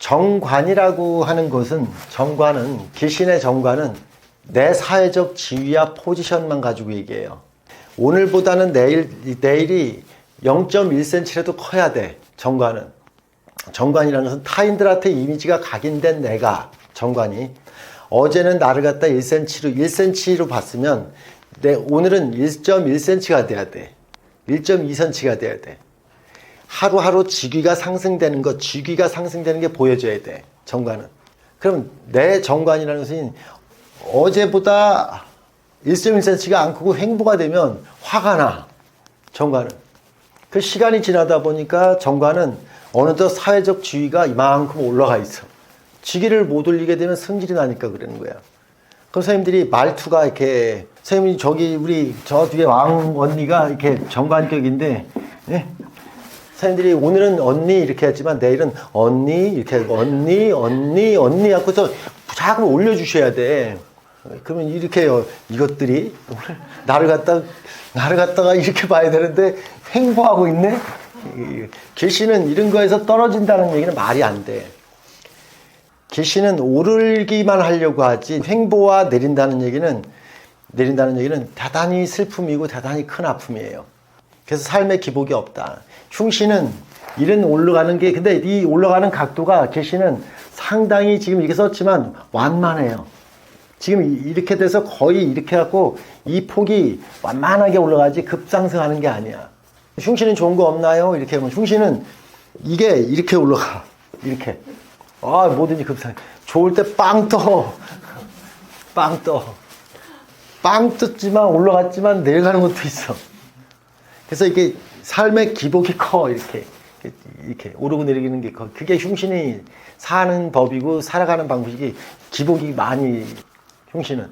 정관이라고 하는 것은, 정관은, 귀신의 정관은 내 사회적 지위와 포지션만 가지고 얘기해요. 오늘보다는 내일이 0.1cm라도 커야 돼, 정관은. 정관이라는 것은 타인들한테 이미지가 각인된 내가, 정관이. 어제는 나를 갖다 1cm로 봤으면, 오늘은 1.1cm가 돼야 돼. 1.2cm가 돼야 돼. 하루하루 직위가 상승되는 것, 직위가 상승되는 게 보여줘야 돼, 정관은. 그럼 내 정관이라는 것은 어제보다 1.1cm가 안 크고 횡보가 되면 화가 나, 정관은. 그 시간이 지나다 보니까 정관은 어느덧 사회적 지위가 이만큼 올라가 있어. 직위를 못 올리게 되면 성질이 나니까 그러는 거야. 그럼 선생님들이 말투가 이렇게, 선생님이 저 뒤에 왕 언니가 이렇게 정관격인데, 예? 선생님들이 오늘은 언니 이렇게 했지만 내일은 언니 이렇게 하고 언니 하고서 자꾸 올려주셔야 돼. 그러면 이렇게 해요. 이것들이 나를 갖다가 이렇게 봐야 되는데 횡보하고 있네. 귀신은 이런 거에서 떨어진다는 얘기는 말이 안 돼. 귀신은 오르기만 하려고 하지, 횡보와 내린다는 얘기는 대단히 슬픔이고 대단히 큰 아픔이에요. 그래서 삶의 기복이 없다. 흉신은 이런 올라가는 게, 근데 이 올라가는 각도가 귀신은 상당히 지금 이렇게 썼지만 완만해요. 지금 이렇게 돼서 거의 이렇게 갖고 이 폭이 완만하게 올라가지 급상승하는 게 아니야. 흉신은 좋은 거 없나요? 이렇게 하면 흉신은 이게 이렇게 올라가. 이렇게. 뭐든지 급상. 좋을 때 빵 떠. 빵 떠. 빵 떴지만 올라갔지만 내려가는 것도 있어. 그래서 이게 삶의 기복이 커. 이렇게 오르고 내리는 게 커. 그게 흉신이 사는 법이고 살아가는 방식이 기복이 많이, 흉신은.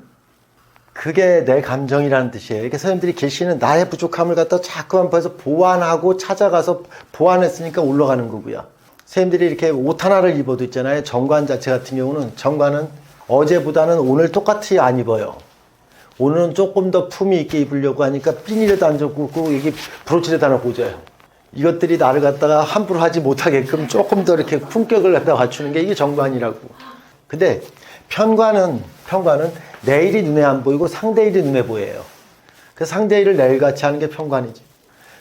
그게 내 감정이라는 뜻이에요. 이렇게 선생님들이 계시는 나의 부족함을 갖다 자꾸만 봐서 보완하고 찾아가서 보완했으니까 올라가는 거고요. 선생님들이 이렇게 옷 하나를 입어도 있잖아요. 정관 자체 같은 경우는, 정관은 어제보다는 오늘 똑같이 안 입어요. 오늘은 조금 더 품위 있게 입으려고 하니까 핀이라도 안 젖고 이게 브로치라도 하나 꽂아요. 이것들이 나를 갖다가 함부로 하지 못하게끔 조금 더 이렇게 품격을 갖다 갖추는 게 이게 정관이라고. 근데 편관은 내일이 눈에 안 보이고 상대일이 눈에 보여요. 그래서 상대일을 내일같이 하는 게 편관이지.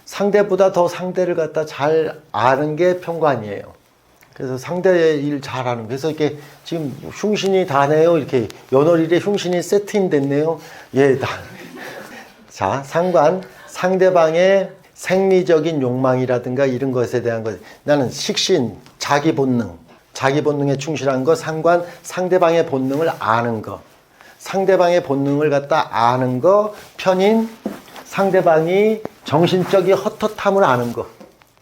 상대보다 더 상대를 갖다 잘 아는 게 편관이에요. 그래서 상대 일 잘하는. 그래서 이렇게 지금 흉신이 다네요. 이렇게 연월일에 흉신이 세팅 됐네요. 예, 자, 상관, 상대방의 생리적인 욕망이라든가 이런 것에 대한 것. 나는 식신, 자기 본능에 충실한 거. 상관, 상대방의 본능을 아는 거. 상대방의 본능을 갖다 아는 거. 편인, 상대방이 정신적인 헛헛함을 아는 거.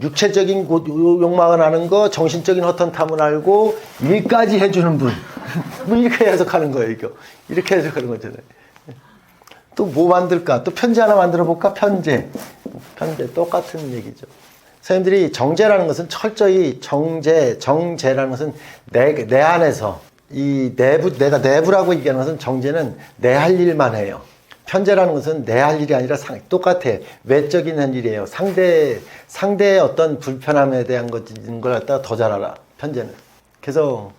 육체적인 욕망을 아는 거, 정신적인 헛헛함을 알고 일까지 해주는 분. 뭐 이렇게 해석하는 거예요, 이거. 이렇게 해석하는 거잖아요. 또 뭐 만들까? 또 편제 하나 만들어 볼까? 편제 똑같은 얘기죠. 선생님들이 정제라는 것은 철저히 정제라는 것은 내 안에서 이 내가 내부라고 얘기하는 것은, 정제는 내 할 일만 해요. 편제라는 것은 내 할 일이 아니라 똑같아. 외적인 할 일이에요. 상대의 어떤 불편함에 대한 걸 갖다가 더 잘 알아, 편제는. 그래서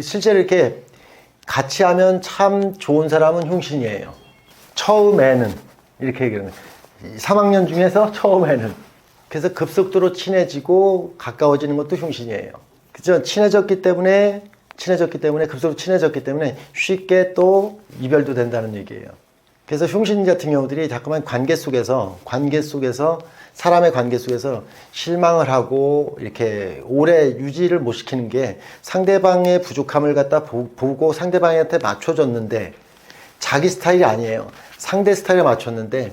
실제로 이렇게 같이 하면 참 좋은 사람은 흉신이에요. 처음에는 이렇게 얘기하는 거예요. 3학년 중에서 처음에는. 그래서 급속도로 친해지고 가까워지는 것도 흉신이에요. 그죠? 친해졌기 때문에 급속도로 친해졌기 때문에 쉽게 또 이별도 된다는 얘기예요. 그래서 흉신 같은 경우들이 자꾸만 사람의 관계 속에서 실망을 하고 이렇게 오래 유지를 못 시키는 게, 상대방의 부족함을 갖다 보고 상대방한테 맞춰줬는데 자기 스타일이 아니에요. 상대 스타일에 맞췄는데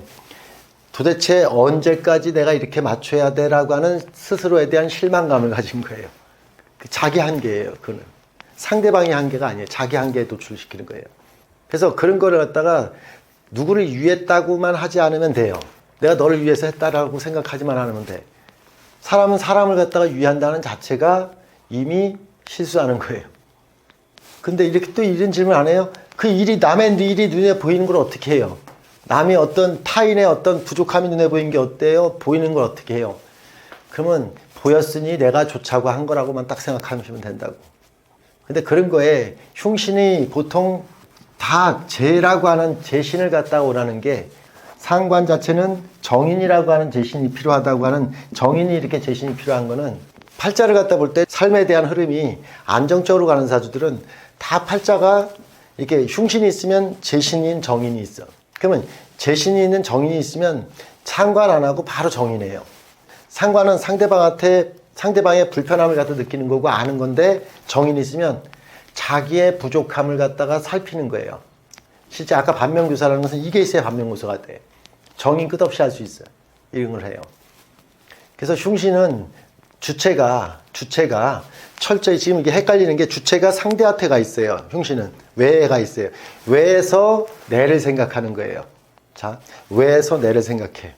도대체 언제까지 내가 이렇게 맞춰야 돼라고 하는 스스로에 대한 실망감을 가진 거예요. 자기 한계예요. 그거는 상대방의 한계가 아니에요. 자기 한계에 노출시키는 거예요. 그래서 그런 거를 갖다가 누구를 위했다고만 하지 않으면 돼요. 내가 너를 위해서 했다라고 생각하지만 않으면 돼. 사람은 사람을 갖다가 위한다는 자체가 이미 실수하는 거예요. 근데 이렇게 또 이런 질문 안 해요? 그 일이, 남의 일이 눈에 보이는 걸 어떻게 해요? 남이 타인의 어떤 부족함이 눈에 보이는 게 어때요? 보이는 걸 어떻게 해요? 그러면 보였으니 내가 좋자고 한 거라고만 딱 생각하시면 된다고. 근데 그런 거에 흉신이 보통 다 재라고 하는 재신을 갖다 오라는 게 상관 자체는 정인이라고 하는 재신이 필요하다고 하는 정인이 이렇게 재신이 필요한 거는 팔자를 갖다 볼 때 삶에 대한 흐름이 안정적으로 가는 사주들은 다 팔자가 이렇게 흉신이 있으면 재신인 정인이 있어. 그러면 재신이 있는 정인이 있으면 상관 안 하고 바로 정인이에요. 상관은 상대방의 불편함을 갖다 느끼는 거고 아는 건데 정인이 있으면 자기의 부족함을 갖다가 살피는 거예요. 실제 아까 반면교사라는 것은 이게 있어야 반면교사가 돼. 정인 끝없이 할 수 있어요. 이런 걸 해요. 그래서 흉신은 주체가 철저히 지금 이게 헷갈리는 게 주체가 상대한테 가 있어요. 흉신은 외가 있어요. 외에서 내를 생각하는 거예요. 자, 외에서 내를 생각해.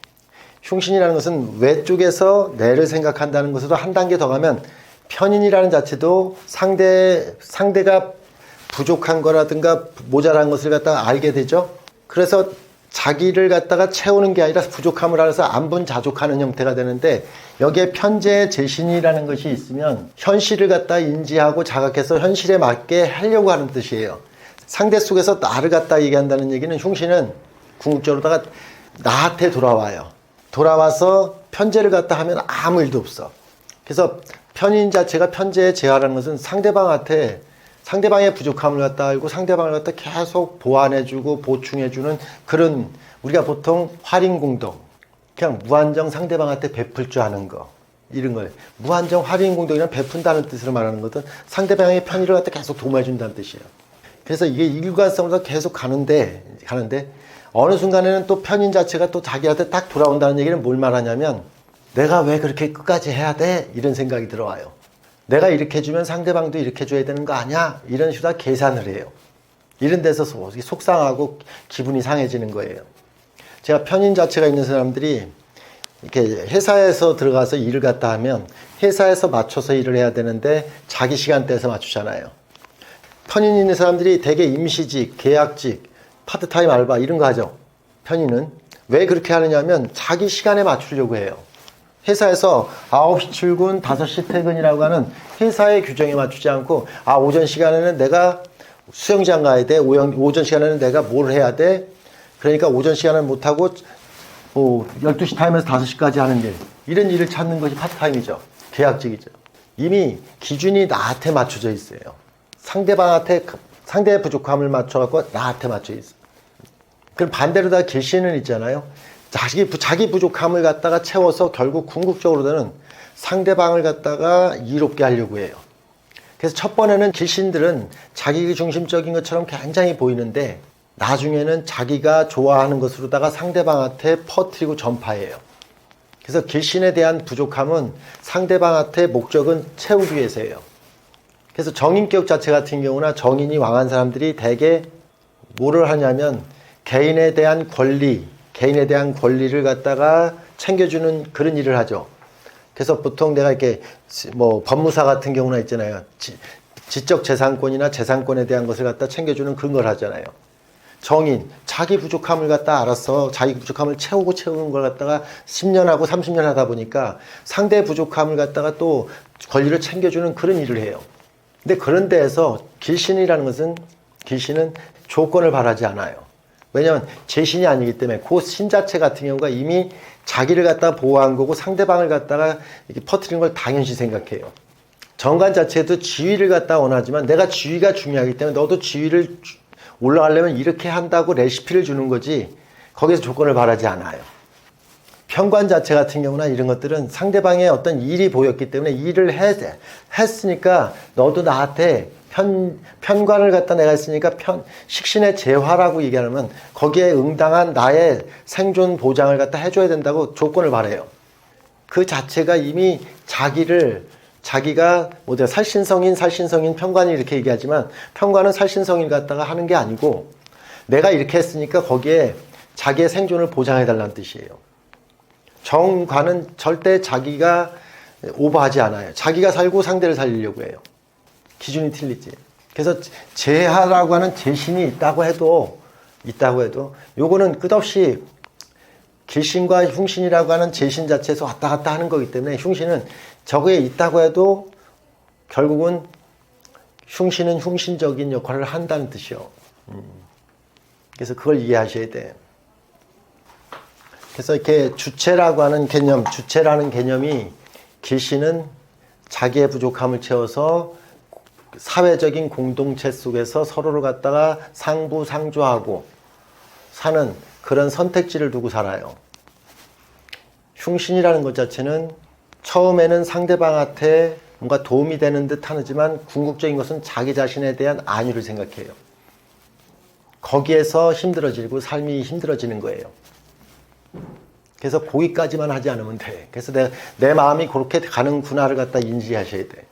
흉신이라는 것은 외 쪽에서 내를 생각한다는 것으로 한 단계 더 가면 편인이라는 자체도 상대가 부족한 거라든가 모자란 것을 갖다가 알게 되죠. 그래서 자기를 갖다가 채우는 게 아니라 부족함을 알아서 안분자족하는 형태가 되는데 여기에 편재의 재신이라는 것이 있으면 현실을 갖다 인지하고 자각해서 현실에 맞게 하려고 하는 뜻이에요. 상대 속에서 나를 갖다 얘기한다는 얘기는 흉신은 궁극적으로다가 나한테 돌아와요. 돌아와서 편재를 갖다 하면 아무 일도 없어. 그래서 편인 자체가 편재의 재화라는 것은 상대방의 부족함을 갖다 알고 상대방을 갖다 계속 보완해주고 보충해주는 그런 우리가 보통 활인공동, 그냥 무한정 상대방한테 베풀 줄 아는 거, 이런 걸 무한정 활인공동이란 베푼다는 뜻으로 말하는 것은 상대방의 편의를 갖다 계속 도모해준다는 뜻이에요. 그래서 이게 일관성으로 계속 가는데 어느 순간에는 또 편인 자체가 또 자기한테 딱 돌아온다는 얘기는 뭘 말하냐면 내가 왜 그렇게 끝까지 해야 돼? 이런 생각이 들어와요. 내가 이렇게 해주면 상대방도 이렇게 해줘야 되는 거 아니야? 이런 식으로 계산을 해요. 이런 데서 속상하고 기분이 상해지는 거예요. 제가 편인 자체가 있는 사람들이 이렇게 회사에서 들어가서 일을 갖다 하면 회사에서 맞춰서 일을 해야 되는데 자기 시간대에서 맞추잖아요. 편인 있는 사람들이 대개 임시직, 계약직, 파트타임 알바 이런 거 하죠. 편인은 왜 그렇게 하느냐면 자기 시간에 맞추려고 해요. 회사에서 9시 출근, 5시 퇴근이라고 하는 회사의 규정에 맞추지 않고 오전 시간에는 내가 수영장 가야 돼. 오전 시간에는 내가 뭘 해야 돼. 그러니까 오전 시간은 못하고 12시 타임에서 5시까지 하는 일. 이런 일을 찾는 것이 파트타임이죠. 계약직이죠. 이미 기준이 나한테 맞춰져 있어요. 상대의 부족함을 맞춰갖고 나한테 맞춰 있어요. 그럼 반대로 다 계시는 있잖아요. 자기 부족함을 갖다가 채워서 결국 궁극적으로는 상대방을 갖다가 이롭게 하려고 해요. 그래서 첫 번에는 길신들은 자기 중심적인 것처럼 굉장히 보이는데 나중에는 자기가 좋아하는 것으로다가 상대방한테 퍼뜨리고 전파해요. 그래서 길신에 대한 부족함은 상대방한테 목적은 채우기 위해서예요. 그래서 정인격 자체 같은 경우나 정인이 왕한 사람들이 대개 뭐를 하냐면 개인에 대한 권리를 갖다가 챙겨주는 그런 일을 하죠. 그래서 보통 내가 이렇게 법무사 같은 경우나 있잖아요. 지적 재산권이나 재산권에 대한 것을 갖다 챙겨주는 그런 걸 하잖아요. 정인, 자기 부족함을 갖다 알아서 자기 부족함을 채우는 걸 갖다가 10년하고 30년 하다 보니까 상대의 부족함을 갖다가 또 권리를 챙겨주는 그런 일을 해요. 근데 그런 데에서 길신은 조건을 바라지 않아요. 왜냐하면 재신이 아니기 때문에 그 신 자체 같은 경우가 이미 자기를 갖다 보호한 거고 상대방을 갖다가 이렇게 퍼뜨리는 걸 당연시 생각해요. 정관 자체도 지위를 갖다 원하지만 내가 지위가 중요하기 때문에 너도 지위를 올라가려면 이렇게 한다고 레시피를 주는 거지 거기서 조건을 바라지 않아요. 편관 자체 같은 경우나 이런 것들은 상대방의 어떤 일이 보였기 때문에 일을 했으니까 너도 나한테 편관을 갖다 내가 했으니까 식신의 재화라고 얘기하면 거기에 응당한 나의 생존 보장을 갖다 해줘야 된다고 조건을 바래요. 그 자체가 이미 자기가 살신성인 편관이 이렇게 얘기하지만 편관은 살신성인 갖다가 하는 게 아니고 내가 이렇게 했으니까 거기에 자기의 생존을 보장해달라는 뜻이에요. 정관은 절대 자기가 오버하지 않아요. 자기가 살고 상대를 살리려고 해요. 기준이 틀리지. 그래서 재하라고 하는 재신이 있다고 해도 요거는 끝없이 길신과 흉신이라고 하는 재신 자체에서 왔다 갔다 하는 거기 때문에 흉신은 저거에 있다고 해도 결국은 흉신은 흉신적인 역할을 한다는 뜻이요. 그래서 그걸 이해하셔야 돼. 그래서 이렇게 주체라고 하는 개념, 주체라는 개념이 계시는 자기의 부족함을 채워서 사회적인 공동체 속에서 서로를 갖다가 상부상조하고 사는 그런 선택지를 두고 살아요. 흉신이라는 것 자체는 처음에는 상대방한테 뭔가 도움이 되는 듯 하지만 궁극적인 것은 자기 자신에 대한 안위를 생각해요. 거기에서 힘들어지고 삶이 힘들어지는 거예요. 그래서 거기까지만 하지 않으면 돼. 그래서 내 마음이 그렇게 가는구나를 갖다 인지하셔야 돼.